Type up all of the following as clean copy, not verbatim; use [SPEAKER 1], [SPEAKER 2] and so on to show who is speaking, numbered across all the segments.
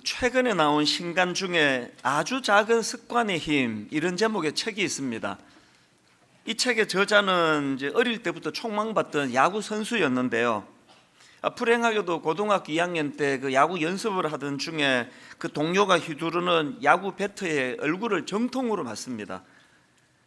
[SPEAKER 1] 최근에 나온 신간 중에 아주 작은 습관의 힘, 이런 제목의 책이 있습니다. 이 책의 저자는 이제 어릴 때부터 촉망받던 야구 선수였는데요. 불행하게도 고등학교 2학년 때 그 야구 연습을 하던 중에 그 동료가 휘두르는 야구 배트에 얼굴을 정통으로 맞습니다.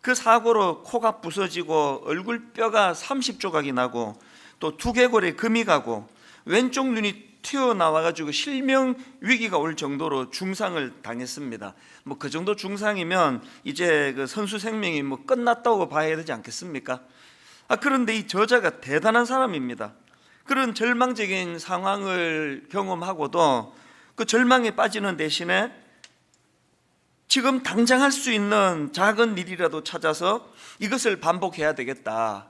[SPEAKER 1] 그 사고로 코가 부서지고 얼굴 뼈가 30조각이 나고 또 두개골에 금이 가고 왼쪽 눈이 튀어나와가지고 실명 위기가 올 정도로 중상을 당했습니다. 그 정도 중상이면 이제 그 선수 생명이 끝났다고 봐야 되지 않겠습니까? 그런데 이 저자가 대단한 사람입니다. 그런 절망적인 상황을 경험하고도 그 절망에 빠지는 대신에 지금 당장 할 수 있는 작은 일이라도 찾아서 이것을 반복해야 되겠다.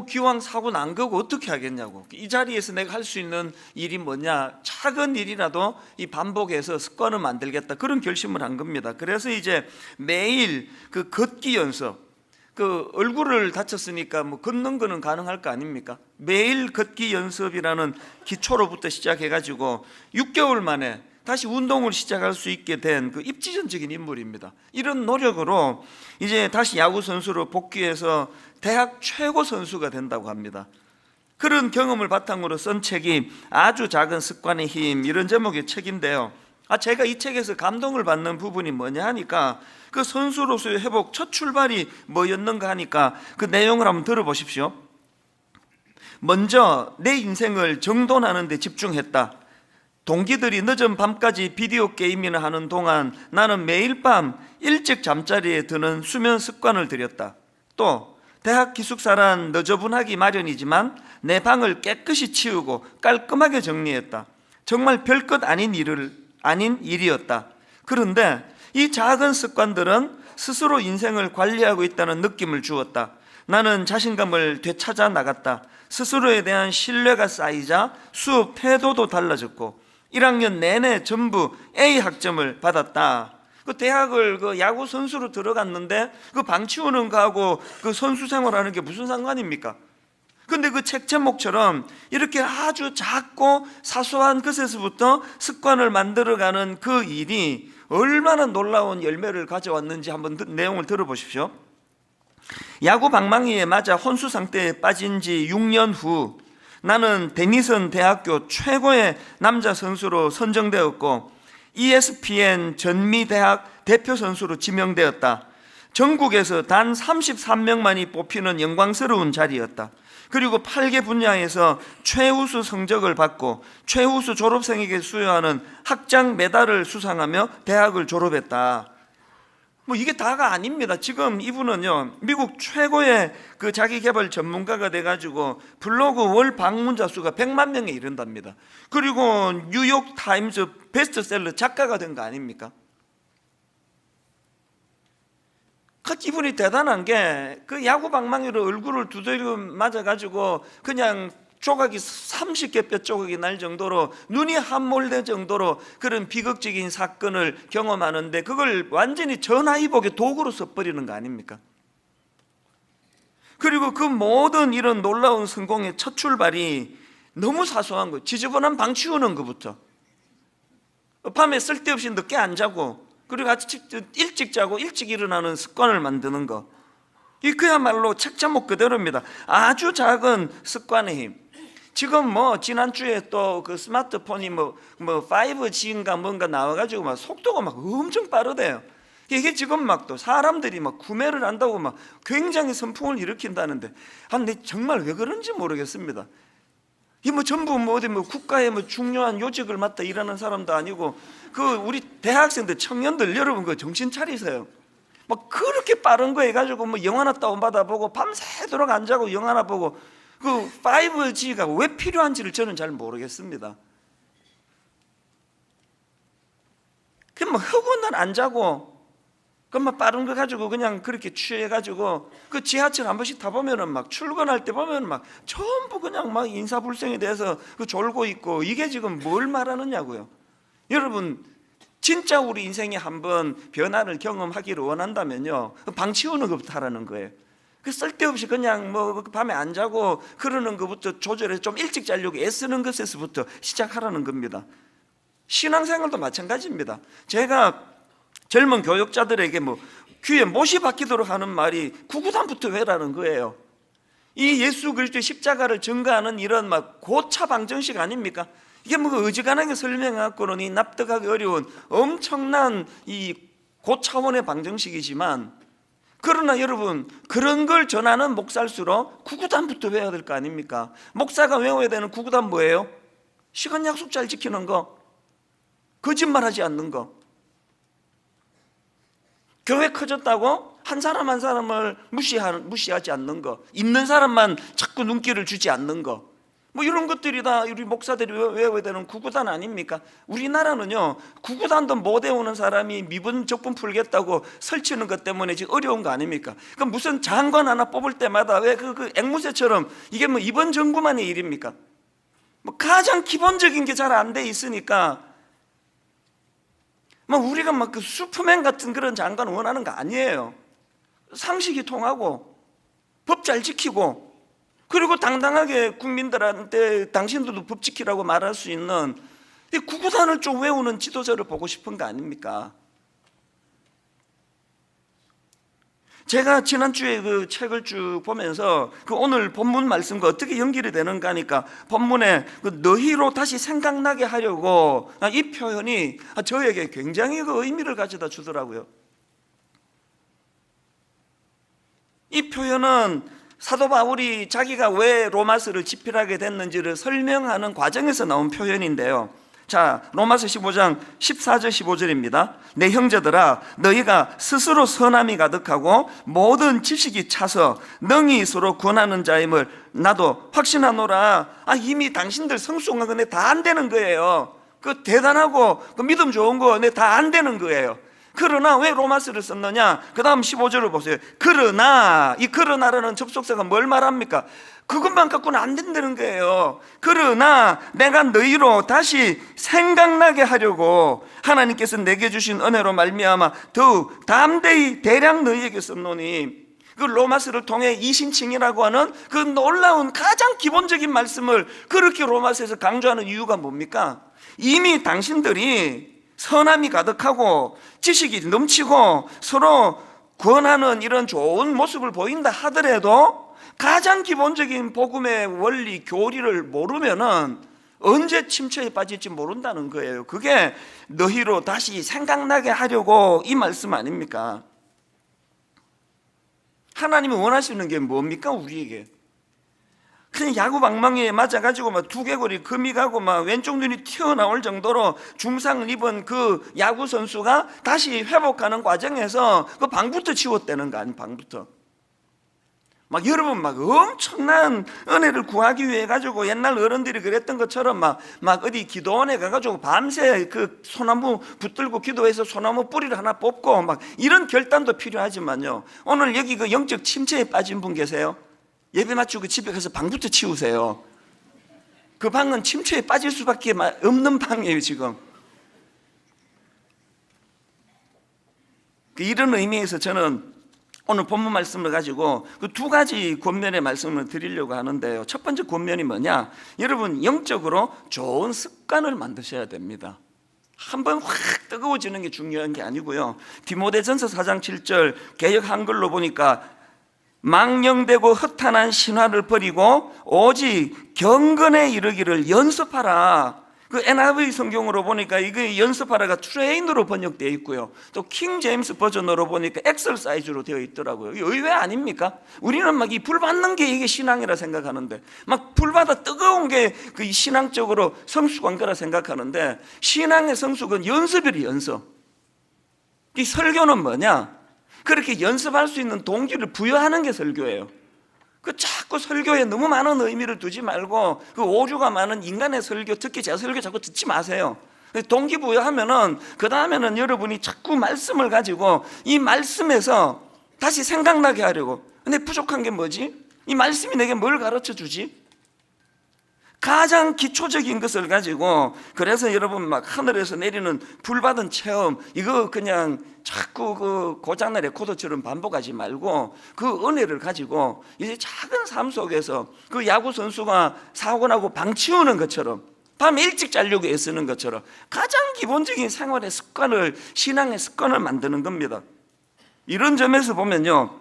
[SPEAKER 1] 기왕 사고 난 거고 어떻게 하겠냐고. 이 자리에서 내가 할 수 있는 일이 뭐냐, 작은 일이라도 이 반복해서 습관을 만들겠다, 그런 결심을 한 겁니다. 그래서 이제 매일 그 걷기 연습, 그 얼굴을 다쳤으니까 걷는 거는 가능할 거 아닙니까? 매일 걷기 연습이라는 기초로부터 시작해가지고 6개월 만에 다시 운동을 시작할 수 있게 된 그 입지전적인 인물입니다. 이런 노력으로 이제 다시 야구 선수로 복귀해서 대학 최고 선수가 된다고 합니다. 그런 경험을 바탕으로 쓴 책이 아주 작은 습관의 힘, 이런 제목의 책인데요. 제가 이 책에서 감동을 받는 부분이 뭐냐 하니까 그 선수로서의 회복 첫 출발이 뭐였는가 하니까 그 내용을 한번 들어보십시오. 먼저 내 인생을 정돈하는 데 집중했다. 동기들이 늦은 밤까지 비디오 게임이나 하는 동안 나는 매일 밤 일찍 잠자리에 드는 수면 습관을 들였다. 또 대학 기숙사란 너저분하기 마련이지만 내 방을 깨끗이 치우고 깔끔하게 정리했다. 정말 별것 아닌 일이었다. 그런데 이 작은 습관들은 스스로 인생을 관리하고 있다는 느낌을 주었다. 나는 자신감을 되찾아 나갔다. 스스로에 대한 신뢰가 쌓이자 수업 태도도 달라졌고 1학년 내내 전부 A 학점을 받았다. 그 대학을 그 야구 선수로 들어갔는데 그 방 치우는 거하고 그 선수 생활하는 게 무슨 상관입니까? 근데 그 책 제목처럼 이렇게 아주 작고 사소한 것에서부터 습관을 만들어가는 그 일이 얼마나 놀라운 열매를 가져왔는지 한번 내용을 들어보십시오. 야구 방망이에 맞아 혼수 상태에 빠진 지 6년 후 나는 데니슨 대학교 최고의 남자 선수로 선정되었고 ESPN 전미대학 대표 선수로 지명되었다. 전국에서 단 33명만이 뽑히는 영광스러운 자리였다. 그리고 8개 분야에서 최우수 성적을 받고 최우수 졸업생에게 수여하는 학장 메달을 수상하며 대학을 졸업했다. 이게 다가 아닙니다. 지금 이분은요, 미국 최고의 그 자기개발 전문가가 돼가지고 블로그 월 방문자 수가 100만 명에 이른답니다. 그리고 뉴욕 타임즈 베스트셀러 작가가 된 거 아닙니까? 이분이 대단한 게 그 야구 방망이로 얼굴을 두드려 맞아가지고 그냥 조각이 30개 뼈 조각이 날 정도로 눈이 함몰될 정도로 그런 비극적인 사건을 경험하는데 그걸 완전히 전화위복의 도구로 써버리는 거 아닙니까? 그리고 그 모든 이런 놀라운 성공의 첫 출발이 너무 사소한 거예요. 지저분한 방 치우는 것부터, 밤에 쓸데없이 늦게 안 자고 그리고 아침 일찍 자고 일찍 일어나는 습관을 만드는 거, 이 그야말로 책 제목 그대로입니다. 아주 작은 습관의 힘. 지금 지난주에 또 그 스마트폰이 5G인가 뭔가 나와가지고 속도가 엄청 빠르대요. 이게 지금 또 사람들이 구매를 한다고 굉장히 선풍을 일으킨다는데, 근데 정말 왜 그런지 모르겠습니다. 이 전부 어디 국가의 중요한 요직을 맡아 일하는 사람도 아니고 그 우리 대학생들, 청년들, 여러분 그 정신 차리세요. 그렇게 빠른 거 해가지고 영화나 다운받아 보고 밤새도록 안 자고 영화나 보고, 그 5G가 왜 필요한지를 저는 잘 모르겠습니다. 허구날 안 자고 빠른 거 가지고 그냥 그렇게 취해가지고 그 지하철 한 번씩 타보면은 출근할 때 보면 전부 그냥 인사불성에 대해서 졸고 있고, 이게 지금 뭘 말하느냐고요. 여러분, 진짜 우리 인생에 한번 변화를 경험하기를 원한다면요, 방 치우는 것부터 하라는 거예요. 그 쓸데없이 그냥 밤에 안 자고 그러는 것부터 조절해서 좀 일찍 자려고 애쓰는 것에서부터 시작하라는 겁니다. 신앙생활도 마찬가지입니다. 제가 젊은 교육자들에게 귀에 못이 박히도록 하는 말이 구구단부터 외라는 거예요. 이 예수 그리스도의 십자가를 증거하는 이런 고차 방정식 아닙니까? 이게 어지간하게 설명해갖고는 이 납득하기 어려운 엄청난 이 고차원의 방정식이지만, 그러나 여러분, 그런 걸 전하는 목사일수록 구구단부터 외워야 될 거 아닙니까? 목사가 외워야 되는 구구단 뭐예요? 시간 약속 잘 지키는 거, 거짓말하지 않는 거, 교회 커졌다고 한 사람 한 사람을 무시하지 않는 거, 있는 사람만 자꾸 눈길을 주지 않는 거, 이런 것들이 다 우리 목사들이 외워야 되는 구구단 아닙니까? 우리나라는요, 구구단도 못 외우는 사람이 미분 적분 풀겠다고 설치는 것 때문에 지금 어려운 거 아닙니까? 그럼 무슨 장관 하나 뽑을 때마다 왜 그 앵무새처럼 이게 이번 정부만의 일입니까? 가장 기본적인 게 잘 안 돼 있으니까 우리가 그 슈퍼맨 같은 그런 장관 원하는 거 아니에요. 상식이 통하고 법 잘 지키고, 그리고 당당하게 국민들한테 당신들도 법 지키라고 말할 수 있는 이 구구단을 좀 외우는 지도자를 보고 싶은 거 아닙니까? 제가 지난주에 그 책을 쭉 보면서 오늘 본문 말씀과 어떻게 연결이 되는가 하니까, 본문에 너희로 다시 생각나게 하려고, 이 표현이 저에게 굉장히 의미를 가져다 주더라고요. 이 표현은 사도 바울이 자기가 왜 로마서를 집필하게 됐는지를 설명하는 과정에서 나온 표현인데요. 자, 로마서 15장 14절 15절입니다. 내 형제들아, 너희가 스스로 선함이 가득하고 모든 지식이 차서 능히 서로 권하는 자임을 나도 확신하노라. 이미 당신들 성숙한 거 내 다 안 되는 거예요. 그 대단하고 그 믿음 좋은 거 내 다 안 되는 거예요. 그러나 왜 로마서를 썼느냐? 그 다음 15절을 보세요. 그러나, 이 그러나라는 접속사가 뭘 말합니까? 그것만 갖고는 안 된다는 거예요. 그러나 내가 너희로 다시 생각나게 하려고 하나님께서 내게 주신 은혜로 말미암아 더욱 담대히 대량 너희에게 썼노니, 그 로마서를 통해 이신칭이라고 하는 그 놀라운 가장 기본적인 말씀을 그렇게 로마서에서 강조하는 이유가 뭡니까? 이미 당신들이 선함이 가득하고 지식이 넘치고 서로 권하는 이런 좋은 모습을 보인다 하더라도 가장 기본적인 복음의 원리, 교리를 모르면은 언제 침체에 빠질지 모른다는 거예요. 그게 너희로 다시 생각나게 하려고 이 말씀 아닙니까? 하나님이 원하시는 게 뭡니까? 우리에게 그냥 야구 방망이에 맞아가지고 두개골이 금이 가고 왼쪽 눈이 튀어나올 정도로 중상을 입은 그 야구 선수가 다시 회복하는 과정에서 그 방부터 치웠다는 거 아니? 방부터 여러분 엄청난 은혜를 구하기 위해 가지고 옛날 어른들이 그랬던 것처럼 어디 기도원에 가가지고 밤새 그 소나무 붙들고 기도해서 소나무 뿌리를 하나 뽑고 이런 결단도 필요하지만요, 오늘 여기 그 영적 침체에 빠진 분 계세요? 예배 마치고 집에 가서 방부터 치우세요. 그 방은 침체에 빠질 수밖에 없는 방이에요 지금. 이런 의미에서 저는 오늘 본문 말씀을 가지고 그 두 가지 권면의 말씀을 드리려고 하는데요. 첫 번째 권면이 뭐냐? 여러분, 영적으로 좋은 습관을 만드셔야 됩니다. 한번 확 뜨거워지는 게 중요한 게 아니고요. 디모데전서 4장 7절 개역 한글로 보니까 망령되고 허탄한 신화를 버리고 오직 경건에 이르기를 연습하라. 그 NIV 성경으로 보니까 이게 연습하라가 트레인으로 번역되어 있고요, 또 킹 제임스 버전으로 보니까 엑설사이즈로 되어 있더라고요. 의외 아닙니까? 우리는 이 불 받는 게 이게 신앙이라 생각하는데, 불 받아 뜨거운 게 그 신앙적으로 성숙한 거라 생각하는데, 신앙의 성숙은 연습이래. 연습. 이 설교는 뭐냐? 그렇게 연습할 수 있는 동기를 부여하는 게 설교예요. 그 자꾸 설교에 너무 많은 의미를 두지 말고 그 오류가 많은 인간의 설교, 특히 제 설교 자꾸 듣지 마세요. 동기부여하면은 그 다음에는 여러분이 자꾸 말씀을 가지고 이 말씀에서 다시 생각나게 하려고, 근데 부족한 게 뭐지? 이 말씀이 내게 뭘 가르쳐 주지? 가장 기초적인 것을 가지고, 그래서 여러분 하늘에서 내리는 불받은 체험, 이거 그냥 자꾸 그 고장난 레코더처럼 반복하지 말고 그 은혜를 가지고 이제 작은 삶 속에서 그 야구 선수가 사고 나고 방 치우는 것처럼 밤에 일찍 자려고 애쓰는 것처럼 가장 기본적인 생활의 습관을, 신앙의 습관을 만드는 겁니다. 이런 점에서 보면요,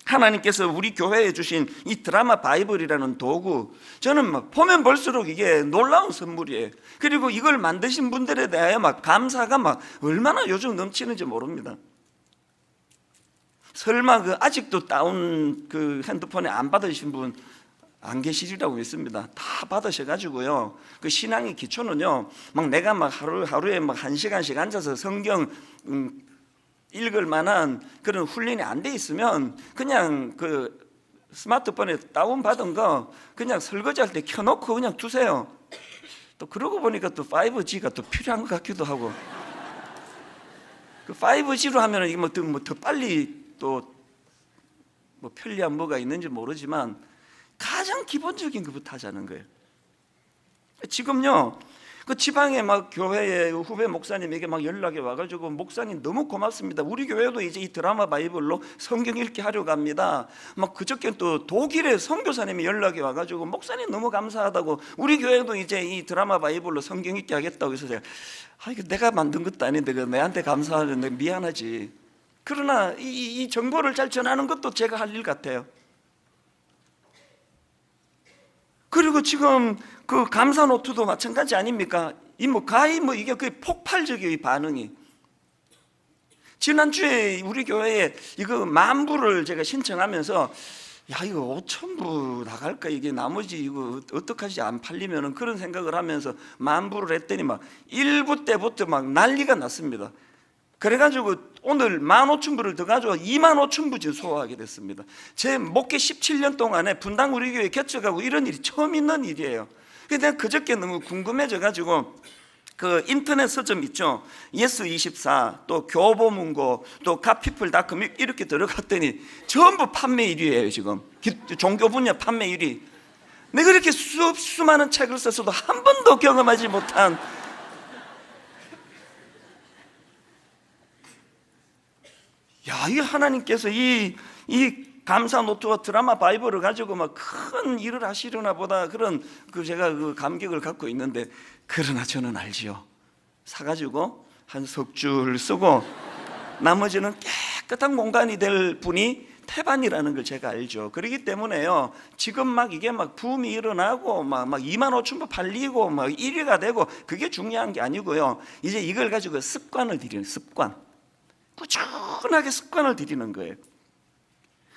[SPEAKER 1] 하나님께서 우리 교회에 주신 이 드라마 바이블이라는 도구, 저는 막 보면 볼수록 이게 놀라운 선물이에요. 그리고 이걸 만드신 분들에 대하여 막 감사가 막 얼마나 요즘 넘치는지 모릅니다. 설마 그 아직도 다운 그 핸드폰에 안 받으신 분 안 계시리라고 믿습니다. 다 받으셔가지고요, 그 신앙의 기초는요, 막 내가 막 하루에 막 1시간씩 앉아서 성경 읽을 만한 그런 훈련이 안 돼 있으면 그냥 그 스마트폰에 다운받은 거 그냥 설거지할 때 켜놓고 그냥 두세요. 또 그러고 보니까 또 5G가 또 필요한 것 같기도 하고, 그 5G로 하면 이게 뭐 더 빨리 또 뭐 편리한 뭐가 있는지 모르지만 가장 기본적인 것부터 하자는 거예요. 지금요, 그 지방에 막 교회에 후배 목사님에게 막 연락이 와가지고, 목사님 너무 고맙습니다. 우리 교회도 이제 이 드라마 바이블로 성경 읽기 하려고 합니다. 막 그저께 또 독일에 선교사님이 연락이 와가지고, 목사님 너무 감사하다고, 우리 교회도 이제 이 드라마 바이블로 성경 읽기 하겠다고 해서 제가, 이거 내가 만든 것도 아닌데 그 내한테 감사하는데 미안하지. 그러나 이 정보를 잘 전하는 것도 제가 할 일 같아요. 그리고 지금 그 감사 노트도 마찬가지 아닙니까? 이 뭐 가히 뭐 이게 거의 폭발적이에요, 이 반응이. 지난주에 우리 교회에 이거 10,000부를 제가 신청하면서, 야, 이거 5,000부 나갈까? 이게 나머지 이거 어떡하지? 안 팔리면은, 그런 생각을 하면서 10,000부를 했더니 막 1부 때부터 막 난리가 났습니다. 그래가지고 오늘 15,000부를 더 가져와 25,000부 지금 소화하게 됐습니다. 제 목회 17년 동안에 분당 우리 교회 개척하고 이런 일이 처음 있는 일이에요. 근데 내가 그저께 너무 궁금해져가지고 그 인터넷 서점 있죠, 예스24, 또 교보문고, 또 갓피플닷컴 이렇게 들어갔더니 전부 판매 1위예요. 지금 종교 분야 판매 1위. 내가 이렇게 수많은 책을 썼어도 한 번도 경험하지 못한, 야, 이 하나님께서 이 감사 노트와 드라마 바이블을 가지고 막 큰 일을 하시려나 보다, 그런 그 제가 그 감격을 갖고 있는데, 그러나 저는 알지요. 사가지고 한 석 줄 쓰고 나머지는 깨끗한 공간이 될 분이 태반이라는 걸 제가 알죠. 그렇기 때문에요, 지금 막 이게 막 붐이 일어나고 막 25,000부 팔리고 막 1위가 되고 그게 중요한 게 아니고요. 이제 이걸 가지고 습관을 들이는, 습관, 꾸준하게 습관을 들이는 거예요.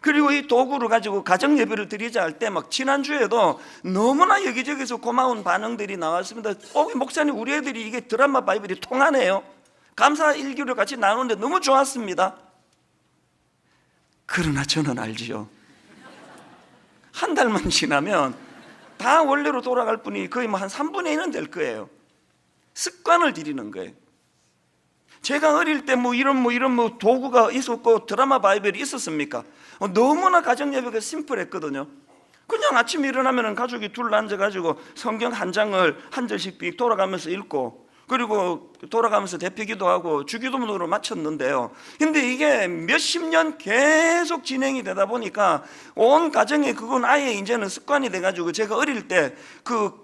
[SPEAKER 1] 그리고 이 도구를 가지고 가정 예배를 드리자 할 때 막 지난주에도 너무나 여기저기서 고마운 반응들이 나왔습니다. 목사님, 우리 애들이 이게 드라마 바이블이 통하네요. 감사 일기를 같이 나누는데 너무 좋았습니다. 그러나 저는 알지요, 한 달만 지나면 다 원래로 돌아갈 분이 거의 뭐 한 3분의 1은 될 거예요. 습관을 들이는 거예요. 제가 어릴 때 뭐 이런 도구가 있었고 드라마 바이블이 있었습니까? 너무나 가정 예배가 심플했거든요. 그냥 아침에 일어나면 가족이 둘러 앉아가지고 성경 한 장을 한 절씩 삑 돌아가면서 읽고, 그리고 돌아가면서 대피기도 하고 주기도문으로 마쳤는데요. 근데 이게 몇십 년 계속 진행이 되다 보니까 온 가정에 그건 아예 이제는 습관이 돼가지고, 제가 어릴 때 그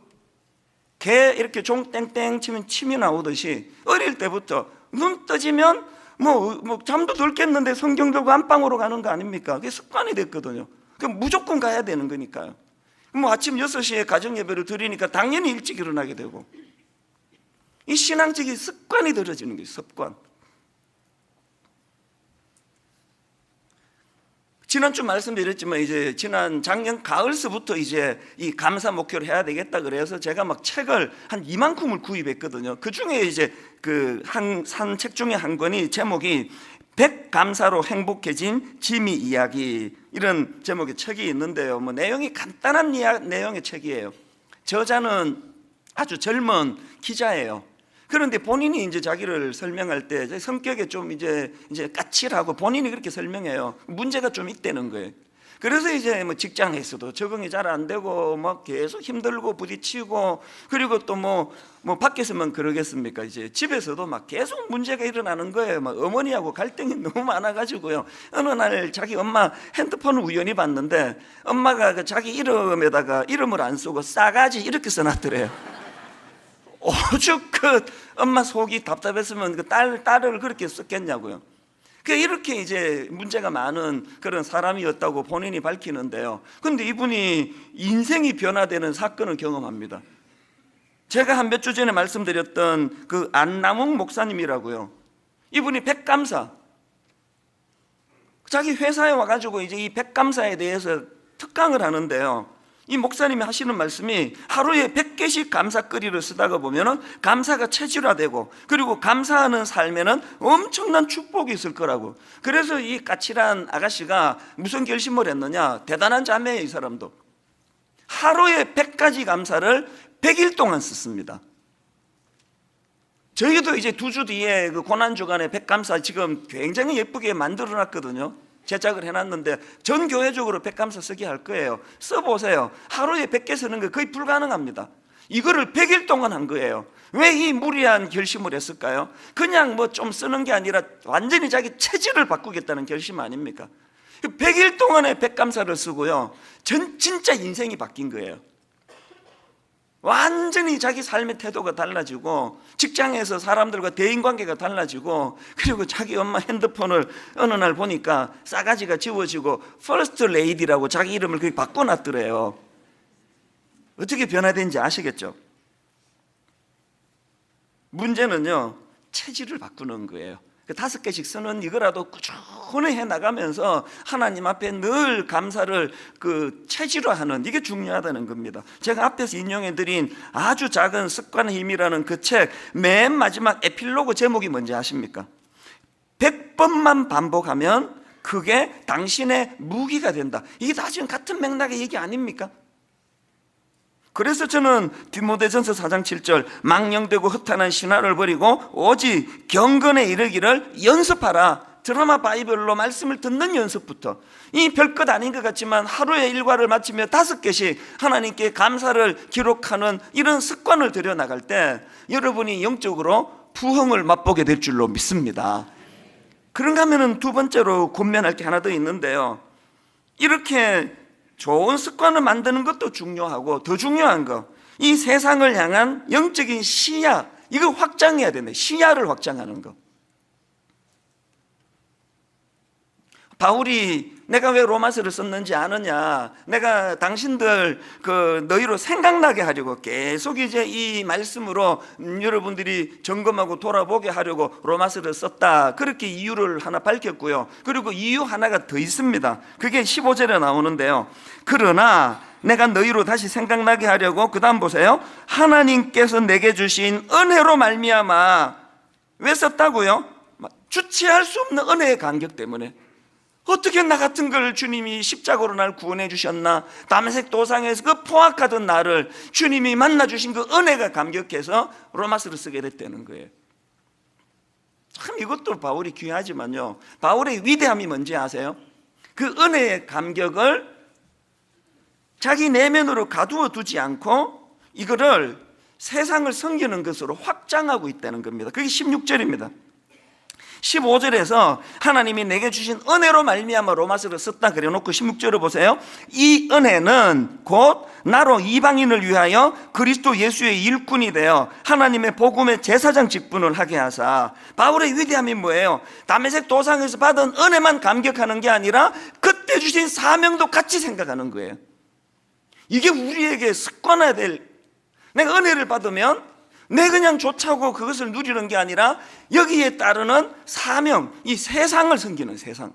[SPEAKER 1] 개 이렇게 종 땡땡 치면 침이 나오듯이 어릴 때부터 눈 떠지면 뭐 잠도 덜 깼는데 성경 들고 안방으로 가는 거 아닙니까? 그게 습관이 됐거든요. 그럼 무조건 가야 되는 거니까요. 뭐 아침 6시에 가정 예배를 드리니까 당연히 일찍 일어나게 되고, 이 신앙적인 습관이 들어지는 거예요. 습관. 지난주 말씀드렸지만 이제 작년 가을서부터 이제 이 감사 목표를 해야 되겠다 그래서 제가 막 책을 한 2만큼을 구입했거든요. 그 중에 이제 그 산 책 중에 한 권이 제목이 100감사로 행복해진 지미 이야기, 이런 제목의 책이 있는데요. 뭐 내용이 간단한 내용의 책이에요. 저자는 아주 젊은 기자예요. 그런데 본인이 이제 자기를 설명할 때 성격에 좀 이제 까칠하고 본인이 그렇게 설명해요. 문제가 좀 있다는 거예요. 그래서 이제 뭐 직장에서도 적응이 잘 안 되고 막 계속 힘들고 부딪히고, 그리고 또 뭐 밖에서만 그러겠습니까? 이제 집에서도 막 계속 문제가 일어나는 거예요. 막 어머니하고 갈등이 너무 많아가지고요. 어느 날 자기 엄마 핸드폰을 우연히 봤는데 엄마가 그 자기 이름에다가 이름을 안 쓰고 싸가지 이렇게 써놨더래요. 오죽 그 엄마 속이 답답했으면 그 딸을 그렇게 썼겠냐고요. 이렇게 이제 문제가 많은 그런 사람이었다고 본인이 밝히는데요. 그런데 이분이 인생이 변화되는 사건을 경험합니다. 제가 한 몇 주 전에 말씀드렸던 그 안남욱 목사님이라고요. 이분이 백감사, 자기 회사에 와가지고 이제 이 백감사에 대해서 특강을 하는데요. 이 목사님이 하시는 말씀이 하루에 100개씩 감사거리를 쓰다가 보면은 감사가 체질화되고, 그리고 감사하는 삶에는 엄청난 축복이 있을 거라고. 그래서 이 까칠한 아가씨가 무슨 결심을 했느냐, 대단한 자매예요. 이 사람도 하루에 100가지 감사를 100일 동안 썼습니다. 저희도 이제 2주 뒤에 그 고난주간에 백감사 지금 굉장히 예쁘게 만들어 놨거든요. 제작을 해놨는데 전 교회적으로 백감사 쓰게 할 거예요. 써보세요. 하루에 100개 쓰는 거 거의 불가능합니다. 이거를 100일 동안 한 거예요. 왜 이 무리한 결심을 했을까요? 그냥 뭐 좀 쓰는 게 아니라 완전히 자기 체질을 바꾸겠다는 결심 아닙니까? 100일 동안에 백감사를 쓰고요, 진짜 인생이 바뀐 거예요. 완전히 자기 삶의 태도가 달라지고, 직장에서 사람들과 대인관계가 달라지고, 그리고 자기 엄마 핸드폰을 어느 날 보니까 싸가지가 지워지고 퍼스트 레이디라고 자기 이름을 그렇게 바꿔놨더래요. 어떻게 변화된지 아시겠죠? 문제는요, 체질을 바꾸는 거예요. 5개씩 쓰는 이거라도 꾸준히 해나가면서 하나님 앞에 늘 감사를 체질화하는, 이게 중요하다는 겁니다. 제가 앞에서 인용해드린 아주 작은 습관의 힘이라는 그 책 맨 마지막 에필로그 제목이 뭔지 아십니까? 100번만 반복하면 그게 당신의 무기가 된다. 이게 다 지금 같은 맥락의 얘기 아닙니까? 그래서 저는 디모데전서 4장 7절 망령되고 허탄한 신화를 버리고 오직 경건에 이르기를 연습하라. 드라마 바이블로 말씀을 듣는 연습부터, 이 별것 아닌 것 같지만 하루에 일과를 마치며 5개씩 하나님께 감사를 기록하는 이런 습관을 들여나갈 때 여러분이 영적으로 부흥을 맛보게 될 줄로 믿습니다. 그런가 하면 두 번째로 권면할 게 하나 더 있는데요. 이렇게 좋은 습관을 만드는 것도 중요하고, 더 중요한 거, 이 세상을 향한 영적인 시야, 이거 확장해야 되네. 시야를 확장하는 거. 바울이 내가 왜 로마서를 썼는지 아느냐, 내가 당신들 너희로 생각나게 하려고 계속 이제 이 말씀으로 여러분들이 점검하고 돌아보게 하려고 로마서를 썼다, 그렇게 이유를 하나 밝혔고요. 그리고 이유 하나가 더 있습니다. 그게 15절에 나오는데요. 그러나 내가 너희로 다시 생각나게 하려고, 그 다음 보세요. 하나님께서 내게 주신 은혜로 말미암아. 왜 썼다고요? 주체할 수 없는 은혜의 간격 때문에. 어떻게 나 같은 걸 주님이 십자가로 날 구원해 주셨나? 다메섹 도상에서 그 포악하던 나를 주님이 만나 주신 그 은혜가 감격해서 로마서를 쓰게 됐다는 거예요. 참 이것도 바울이 귀하지만요, 바울의 위대함이 뭔지 아세요? 그 은혜의 감격을 자기 내면으로 가두어 두지 않고 이거를 세상을 섬기는 것으로 확장하고 있다는 겁니다. 그게 16절입니다. 15절에서 하나님이 내게 주신 은혜로 말미암아 로마서를 썼다 그래놓고 16절을 보세요. 이 은혜는 곧 나로 이방인을 위하여 그리스도 예수의 일꾼이 되어 하나님의 복음의 제사장 직분을 하게 하사. 바울의 위대함이 뭐예요? 다메섹 도상에서 받은 은혜만 감격하는 게 아니라 그때 주신 사명도 같이 생각하는 거예요. 이게 우리에게 습관화해야 될, 내가 은혜를 받으면 내 그냥 좋자고 그것을 누리는 게 아니라 여기에 따르는 사명, 이 세상을 섬기는 세상.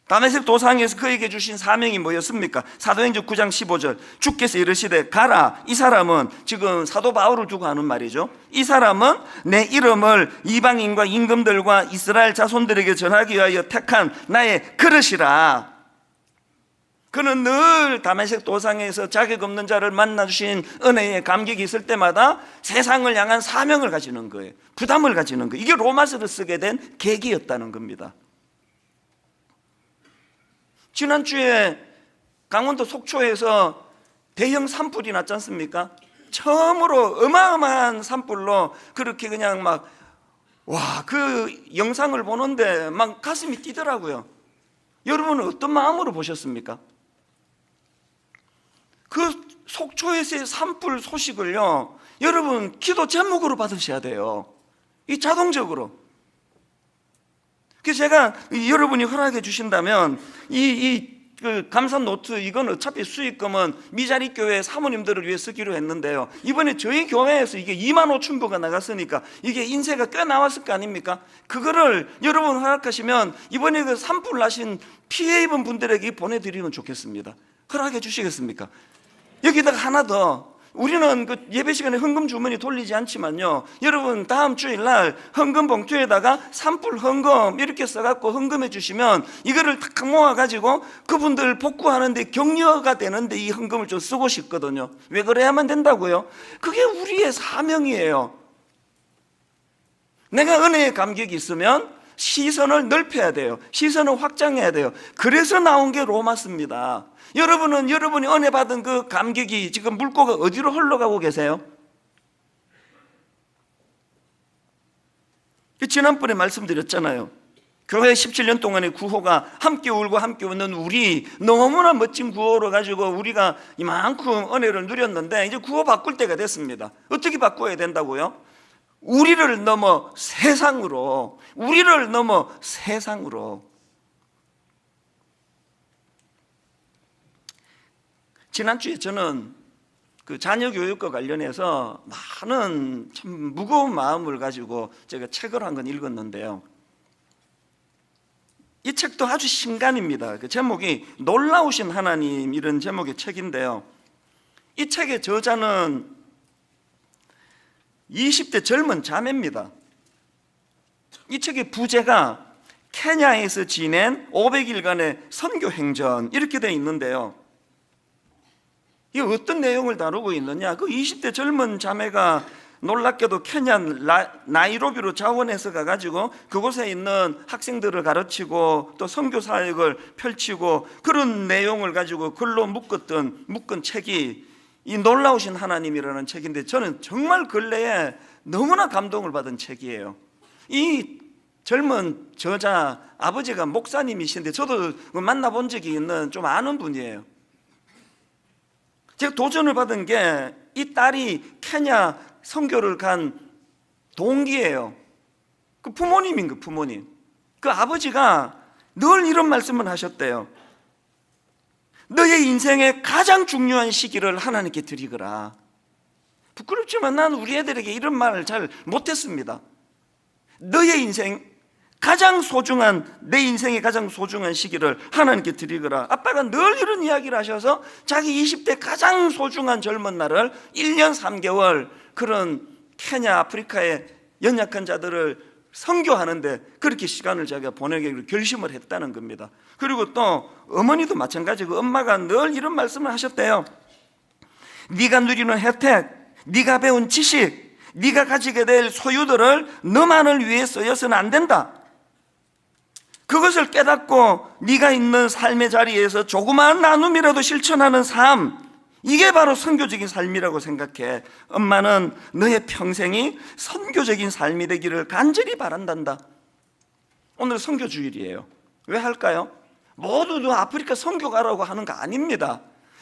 [SPEAKER 1] 다메섹 도상에서 그에게 주신 사명이 뭐였습니까? 사도행전 9장 15절 주께서 이르시되 가라. 이 사람은, 지금 사도 바울을 두고 하는 말이죠. 이 사람은 내 이름을 이방인과 임금들과 이스라엘 자손들에게 전하기 위하여 택한 나의 그릇이라. 그는 늘 다메섹 도상에서 자격 없는 자를 만나주신 은혜의 감격이 있을 때마다 세상을 향한 사명을 가지는 거예요. 부담을 가지는 거예요. 이게 로마서를 쓰게 된 계기였다는 겁니다. 지난주에 강원도 속초에서 대형 산불이 났지 않습니까? 처음으로 어마어마한 산불로 그렇게 그냥 그 영상을 보는데 막 가슴이 뛰더라고요. 여러분은 어떤 마음으로 보셨습니까? 그 속초에서의 산불 소식을요, 여러분 기도 제목으로 받으셔야 돼요. 이 자동적으로. 그래서 제가 여러분이 허락해 주신다면 그 감사 노트, 이건 어차피 수익금은 미자리 교회 사모님들을 위해 쓰기로 했는데요, 이번에 저희 교회에서 이게 2만 5천 부가 나갔으니까 이게 인쇄가 꽤 나왔을 거 아닙니까? 그거를 여러분 허락하시면 이번에 그 산불 나신 피해 입은 분들에게 보내드리면 좋겠습니다. 허락해 주시겠습니까? 여기다가 하나 더, 우리는 그 예배 시간에 헌금 주머니 돌리지 않지만요, 여러분 다음 주일날 헌금 봉투에다가 산불 헌금 이렇게 써갖고 헌금해 주시면 이거를 탁 모아가지고 그분들 복구하는데 격려가 되는데 이 헌금을 좀 쓰고 싶거든요. 왜 그래야만 된다고요? 그게 우리의 사명이에요. 내가 은혜의 감격이 있으면 시선을 넓혀야 돼요. 시선을 확장해야 돼요. 그래서 나온 게 로마서입니다. 여러분은 여러분이 은혜 받은 그 감격이 지금 물꼬가 어디로 흘러가고 계세요? 지난번에 말씀드렸잖아요. 교회 17년 동안의 구호가 함께 울고 함께 웃는 우리, 너무나 멋진 구호로 가지고 우리가 이만큼 은혜를 누렸는데 이제 구호 바꿀 때가 됐습니다. 어떻게 바꿔야 된다고요? 우리를 넘어 세상으로, 우리를 넘어 세상으로. 지난주에 저는 그 자녀 교육과 관련해서 많은 참 무거운 마음을 가지고 제가 책을 한 권 읽었는데요, 이 책도 아주 신간입니다. 그 제목이 놀라우신 하나님, 이런 제목의 책인데요, 이 책의 저자는 20대 젊은 자매입니다. 이 책의 부제가 케냐에서 지낸 500일간의 선교 행전, 이렇게 되어 있는데요, 이게 어떤 내용을 다루고 있느냐, 그 20대 젊은 자매가 놀랍게도 케냐 나이로비로 자원해서 가가지고 그곳에 있는 학생들을 가르치고 또 선교 사역을 펼치고 그런 내용을 가지고 글로 묶은 책이 이 놀라우신 하나님이라는 책인데, 저는 정말 근래에 너무나 감동을 받은 책이에요. 이 젊은 저자 아버지가 목사님이신데 저도 만나본 적이 있는 좀 아는 분이에요. 제가 도전을 받은 게 이 딸이 케냐 선교를 간 동기예요. 그 부모님인 그 부모님. 그 아버지가 늘 이런 말씀을 하셨대요. 너의 인생의 가장 중요한 시기를 하나님께 드리거라. 부끄럽지만 난 우리 애들에게 이런 말을 잘 못했습니다. 너의 인생 가장 소중한, 내 인생의 가장 소중한 시기를 하나님께 드리거라. 아빠가 늘 이런 이야기를 하셔서 자기 20대 가장 소중한 젊은 날을 1년 3개월 그런 케냐 아프리카의 연약한 자들을 선교하는데 그렇게 시간을 자기가 보내기로 결심을 했다는 겁니다. 그리고 또 어머니도 마찬가지고 엄마가 늘 이런 말씀을 하셨대요. 네가 누리는 혜택, 네가 배운 지식, 네가 가지게 될 소유들을 너만을 위해 쓰여서는 안 된다. 그것을 깨닫고 네가 있는 삶의 자리에서 조그마한 나눔이라도 실천하는 삶, 이게 바로 선교적인 삶이라고 생각해. 엄마는 너의 평생이 선교적인 삶이 되기를 간절히 바란단다. 오늘 선교주일이에요. 왜 할까요? 모두 아프리카 선교 가라고 하는 거 아닙니다.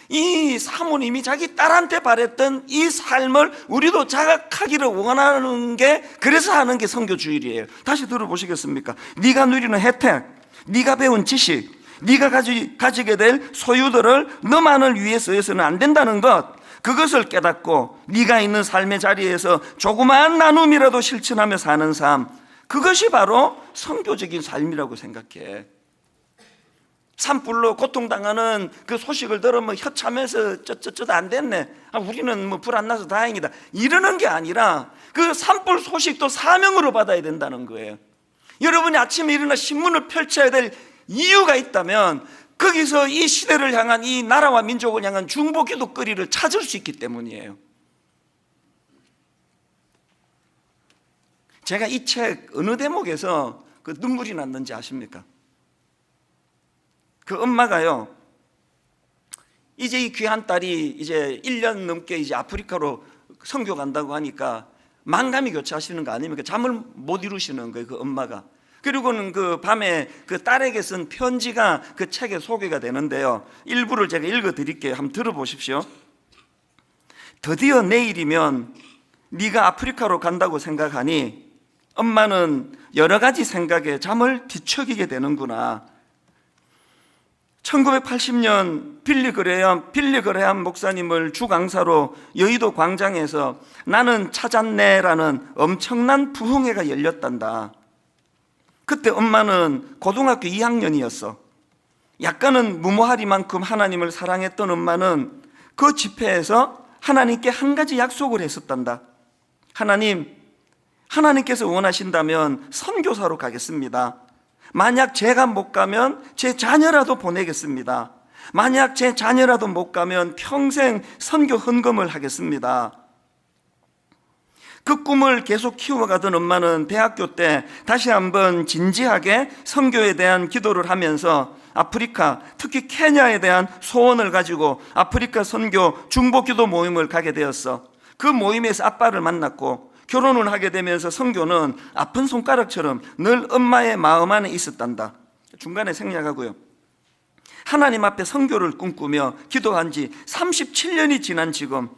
[SPEAKER 1] 이 사모님이 자기 딸한테 바랬던 이 삶을 우리도 자각하기를 원하는 게, 그래서 하는 게 선교주일이에요. 다시 들어보시겠습니까? 네가 누리는 혜택, 네가 배운 지식, 네가 가지게 될 소유들을 너만을 위해 쓰여서는 안 된다는 것, 그것을 깨닫고 네가 있는 삶의 자리에서 조그마한 나눔이라도 실천하며 사는 삶, 그것이 바로 선교적인 삶이라고 생각해. 산불로 고통당하는 그 소식을 들으면 혀차면서 안 됐네, 우리는 뭐 불 안 나서 다행이다, 이러는 게 아니라 그 산불 소식도 사명으로 받아야 된다는 거예요. 여러분이 아침에 일어나 신문을 펼쳐야 될 이유가 있다면 거기서 이 시대를 향한, 이 나라와 민족을 향한 중보 기도거리를 찾을 수 있기 때문이에요. 제가 이 책 어느 대목에서 그 눈물이 났는지 아십니까? 그 엄마가요, 이제 이 귀한 딸이 이제 1년 넘게 이제 아프리카로 선교 간다고 하니까 만감이 교차하시는 거 아닙니까? 잠을 못 이루시는 거예요, 그 엄마가. 그리고는 그 밤에 그 딸에게 쓴 편지가 그 책에 소개가 되는데요, 일부를 제가 읽어 드릴게요. 한번 들어보십시오. 드디어 내일이면 네가 아프리카로 간다고 생각하니 엄마는 여러 가지 생각에 잠을 뒤척이게 되는구나. 1980년 빌리 그레함 목사님을 주강사로 여의도 광장에서 나는 찾았네라는 엄청난 부흥회가 열렸단다. 그때 엄마는 고등학교 2학년이었어. 약간은 무모하리만큼 하나님을 사랑했던 엄마는 그 집회에서 하나님께 한 가지 약속을 했었단다. 하나님께서 원하신다면 선교사로 가겠습니다. 만약 제가 못 가면 제 자녀라도 보내겠습니다. 만약 제 자녀라도 못 가면 평생 선교 헌금을 하겠습니다. 그 꿈을 계속 키워가던 엄마는 대학교 때 다시 한번 진지하게 선교에 대한 기도를 하면서 아프리카, 특히 케냐에 대한 소원을 가지고 아프리카 선교 중보기도 모임을 가게 되었어. 그 모임에서 아빠를 만났고 결혼을 하게 되면서 선교는 아픈 손가락처럼 늘 엄마의 마음 안에 있었단다. 중간에 생략하고요. 하나님 앞에 선교를 꿈꾸며 기도한 지 37년이 지난 지금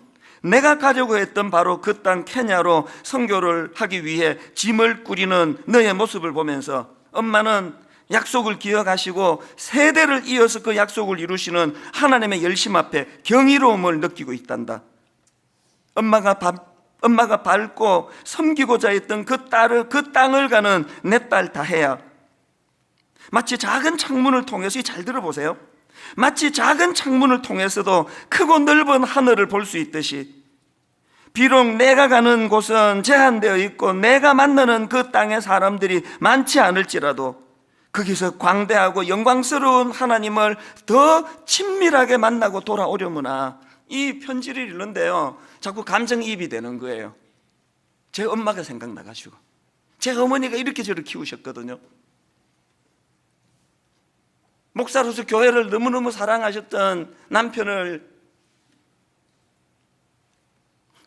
[SPEAKER 1] 내가 가려고 했던 바로 그 땅 케냐로 선교를 하기 위해 짐을 꾸리는 너의 모습을 보면서 엄마는 약속을 기억하시고 세대를 이어서 그 약속을 이루시는 하나님의 열심 앞에 경이로움을 느끼고 있단다. 엄마가 밟고 섬기고자 했던 그 땅을 가는 내 딸 다혜야, 마치 작은 창문을 통해서, 잘 들어보세요, 마치 작은 창문을 통해서도 크고 넓은 하늘을 볼 수 있듯이 비록 내가 가는 곳은 제한되어 있고 내가 만나는 그 땅의 사람들이 많지 않을지라도 거기서 광대하고 영광스러운 하나님을 더 친밀하게 만나고 돌아오려무나. 이 편지를 읽는데요, 자꾸 감정이입이 되는 거예요. 제 엄마가 생각나가지고. 제 어머니가 이렇게 저를 키우셨거든요. 목사로서 교회를 너무너무 사랑하셨던 남편을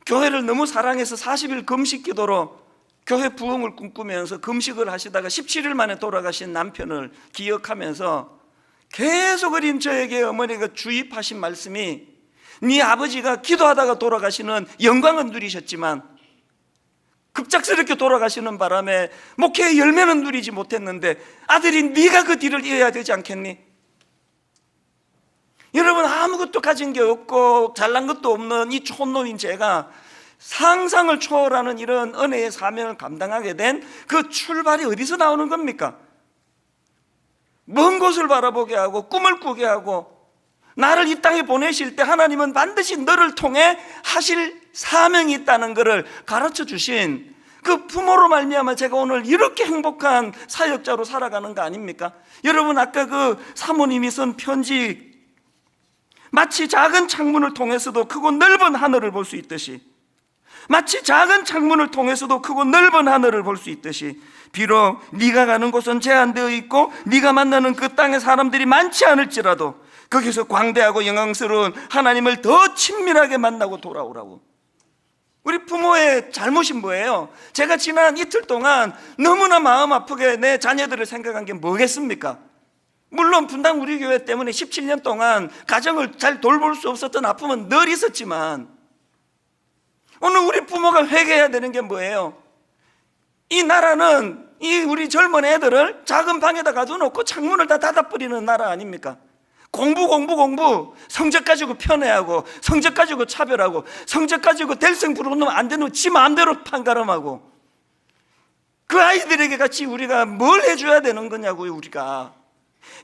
[SPEAKER 1] 교회를 너무 사랑해서 40일 금식 기도로 교회 부흥을 꿈꾸면서 금식을 하시다가 17일 만에 돌아가신 남편을 기억하면서 계속 어린 저에게 어머니가 주입하신 말씀이, 네 아버지가 기도하다가 돌아가시는 영광은 누리셨지만 급작스럽게 돌아가시는 바람에 목회의 열매는 누리지 못했는데 아들이 네가 그 뒤를 이어야 되지 않겠니? 여러분, 아무것도 가진 게 없고 잘난 것도 없는 이 촌놈인 제가 상상을 초월하는 이런 은혜의 사명을 감당하게 된 그 출발이 어디서 나오는 겁니까? 먼 곳을 바라보게 하고 꿈을 꾸게 하고 나를 이 땅에 보내실 때 하나님은 반드시 너를 통해 하실 사명이 있다는 것을 가르쳐 주신 그 부모로 말미암아 제가 오늘 이렇게 행복한 사역자로 살아가는 거 아닙니까? 여러분, 아까 그 사모님이 쓴 편지, 마치 작은 창문을 통해서도 크고 넓은 하늘을 볼 수 있듯이, 마치 작은 창문을 통해서도 크고 넓은 하늘을 볼 수 있듯이, 비록 네가 가는 곳은 제한되어 있고 네가 만나는 그 땅의 사람들이 많지 않을지라도 거기서 광대하고 영광스러운 하나님을 더 친밀하게 만나고 돌아오라고. 우리 부모의 잘못이 뭐예요? 제가 지난 이틀 동안 너무나 마음 아프게 내 자녀들을 생각한 게 뭐겠습니까? 물론 분당 우리 교회 때문에 17년 동안 가정을 잘 돌볼 수 없었던 아픔은 늘 있었지만 오늘 우리 부모가 회개해야 되는 게 뭐예요? 이 나라는 이 우리 젊은 애들을 작은 방에다 가둬놓고 창문을 다 닫아버리는 나라 아닙니까? 공부 성적 가지고 편애하고 성적 가지고 차별하고 성적 가지고 될성 부르면 안 되는 지 마음대로 판가름하고, 그 아이들에게 같이 우리가 뭘 해줘야 되는 거냐고요. 우리가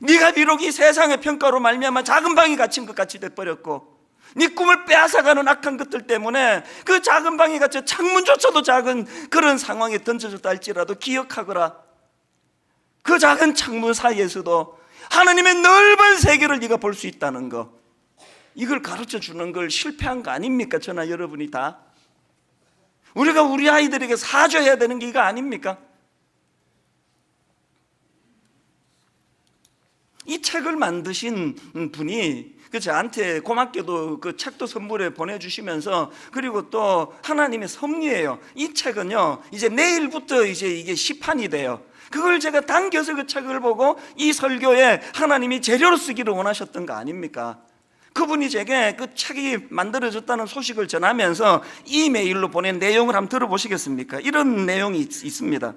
[SPEAKER 1] 네가 비록 이 세상의 평가로 말미암아 작은 방에 갇힌 것 같이 돼버렸고 네 꿈을 빼앗아가는 악한 것들 때문에 그 작은 방에 갇혀 창문조차도 작은 그런 상황에 던져졌다 할지라도 기억하거라. 그 작은 창문 사이에서도 하나님의 넓은 세계를 네가 볼 수 있다는 거, 이걸 가르쳐 주는 걸 실패한 거 아닙니까? 저나 여러분이 다. 우리가 우리 아이들에게 사줘야 되는 게 이거 아닙니까? 이 책을 만드신 분이 저한테 고맙게도 그 책도 선물에 보내주시면서, 그리고 또 하나님의 섭리예요. 이 책은요, 이제 내일부터 이제 이게 시판이 돼요. 그걸 제가 당겨서 그 책을 보고 이 설교에 하나님이 재료로 쓰기를 원하셨던 거 아닙니까? 그분이 제게 그 책이 만들어졌다는 소식을 전하면서 이메일로 보낸 내용을 한번 들어보시겠습니까? 이런 내용이 있습니다.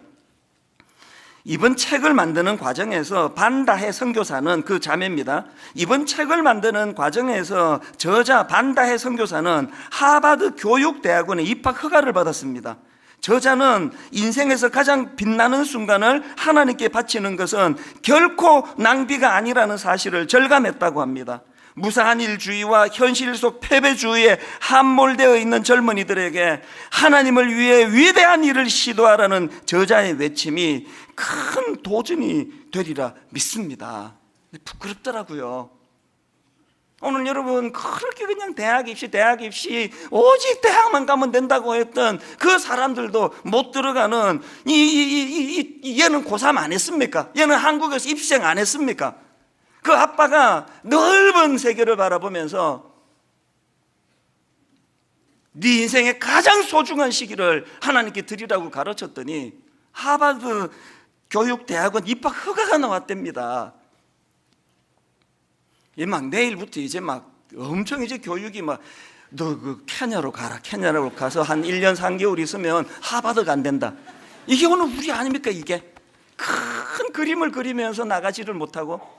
[SPEAKER 1] 이번 책을 만드는 과정에서 반다해 선교사는, 그 자매입니다. 이번 책을 만드는 과정에서 저자 반다해 선교사는 하버드 교육대학원에 입학 허가를 받았습니다. 저자는 인생에서 가장 빛나는 순간을 하나님께 바치는 것은 결코 낭비가 아니라는 사실을 절감했다고 합니다. 무사한 일주의와 현실 속 패배주의에 함몰되어 있는 젊은이들에게 하나님을 위해 위대한 일을 시도하라는 저자의 외침이 큰 도전이 되리라 믿습니다. 부끄럽더라고요. 오늘 여러분, 그렇게 그냥 대학 입시 오직 대학만 가면 된다고 했던 그 사람들도 못 들어가는 얘는 고3 안 했습니까? 얘는 한국에서 입시생 안 했습니까? 그 아빠가 넓은 세계를 바라보면서 네 인생의 가장 소중한 시기를 하나님께 드리라고 가르쳤더니 하버드 교육대학원 입학 허가가 나왔답니다. 막 내일부터 이제 막 엄청 이제 교육이 막 너 그 케냐로 가라. 케냐로 가서 한 1년 3개월 있으면 하버드 간댄다. 이게 오늘 우리 아닙니까? 이게 큰 그림을 그리면서 나가지를 못하고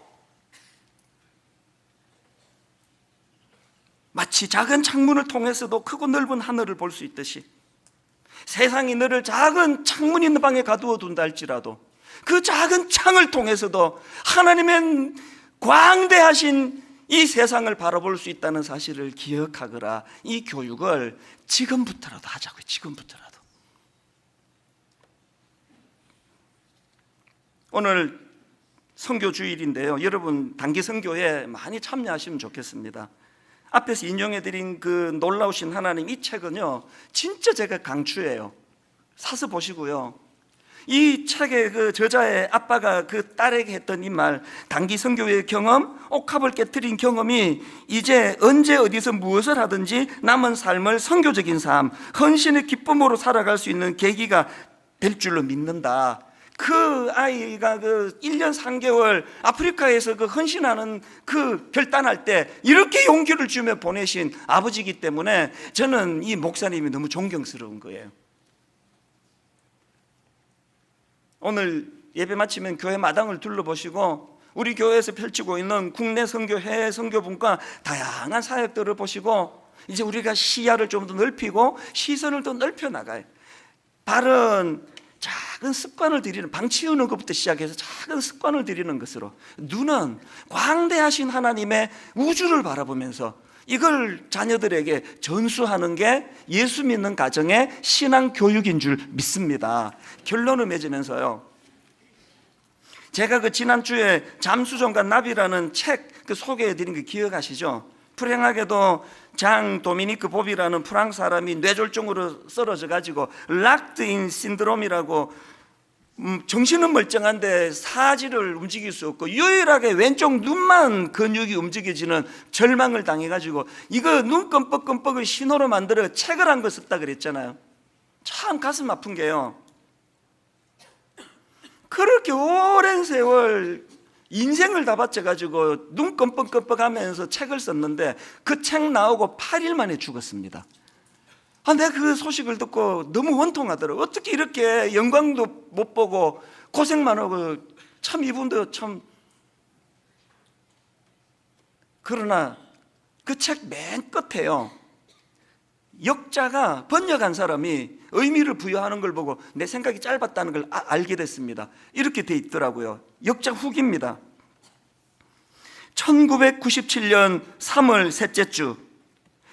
[SPEAKER 1] 마치 작은 창문을 통해서도 크고 넓은 하늘을 볼 수 있듯이 세상이 너를 작은 창문 있는 방에 가두어 둔다 할지라도 그 작은 창을 통해서도 하나님의 광대하신 이 세상을 바라볼 수 있다는 사실을 기억하거라. 이 교육을 지금부터라도 하자고요. 지금부터라도. 오늘 선교 주일인데요, 여러분 단기 선교에 많이 참여하시면 좋겠습니다. 앞에서 인용해드린 그 놀라우신 하나님, 이 책은요 진짜 제가 강추해요. 사서 보시고요. 이 책의 그 저자의 아빠가 그 딸에게 했던 이 말, 단기 선교의 경험, 옥합을 깨트린 경험이 이제 언제 어디서 무엇을 하든지 남은 삶을 선교적인 삶, 헌신의 기쁨으로 살아갈 수 있는 계기가 될 줄로 믿는다. 그 아이가 그 1년 3개월 아프리카에서 그 헌신하는 그 결단할 때 이렇게 용기를 주며 보내신 아버지이기 때문에 저는 이 목사님이 너무 존경스러운 거예요. 오늘 예배 마치면 교회 마당을 둘러보시고 우리 교회에서 펼치고 있는 국내 선교, 해외 선교분과 다양한 사역들을 보시고 이제 우리가 시야를 좀 더 넓히고 시선을 더 넓혀 나가요. 바른 작은 습관을 들이는, 방 치우는 것부터 시작해서 작은 습관을 들이는 것으로 눈은 광대하신 하나님의 우주를 바라보면서 이걸 자녀들에게 전수하는 게 예수 믿는 가정의 신앙 교육인 줄 믿습니다. 결론을 맺으면서요, 제가 그 지난주에 잠수정과 나비라는 책 그 소개해드린 거 기억하시죠? 불행하게도 장 도미니크 보비라는 프랑스 사람이 뇌졸중으로 쓰러져 가지고 락드인 신드롬이라고 정신은 멀쩡한데 사지를 움직일 수 없고 유일하게 왼쪽 눈만 근육이 움직여지는 절망을 당해가지고 이거 눈 끔뻑끔뻑을 신호로 만들어 책을 한 거 썼다 그랬잖아요. 참 가슴 아픈 게요, 그렇게 오랜 세월 인생을 다 바쳐가지고 눈 끔뻑끔뻑 하면서 책을 썼는데 그 책 나오고 8일 만에 죽었습니다. 내가 그 소식을 듣고 너무 원통하더라고요. 어떻게 이렇게 영광도 못 보고 고생만 하고, 참 이분도 참. 그러나 그 책 맨 끝에요, 역자가 번역한 사람이 의미를 부여하는 걸 보고 내 생각이 짧았다는 걸 알게 됐습니다. 이렇게 돼 있더라고요. 역자 후기입니다. 1997년 3월 셋째 주,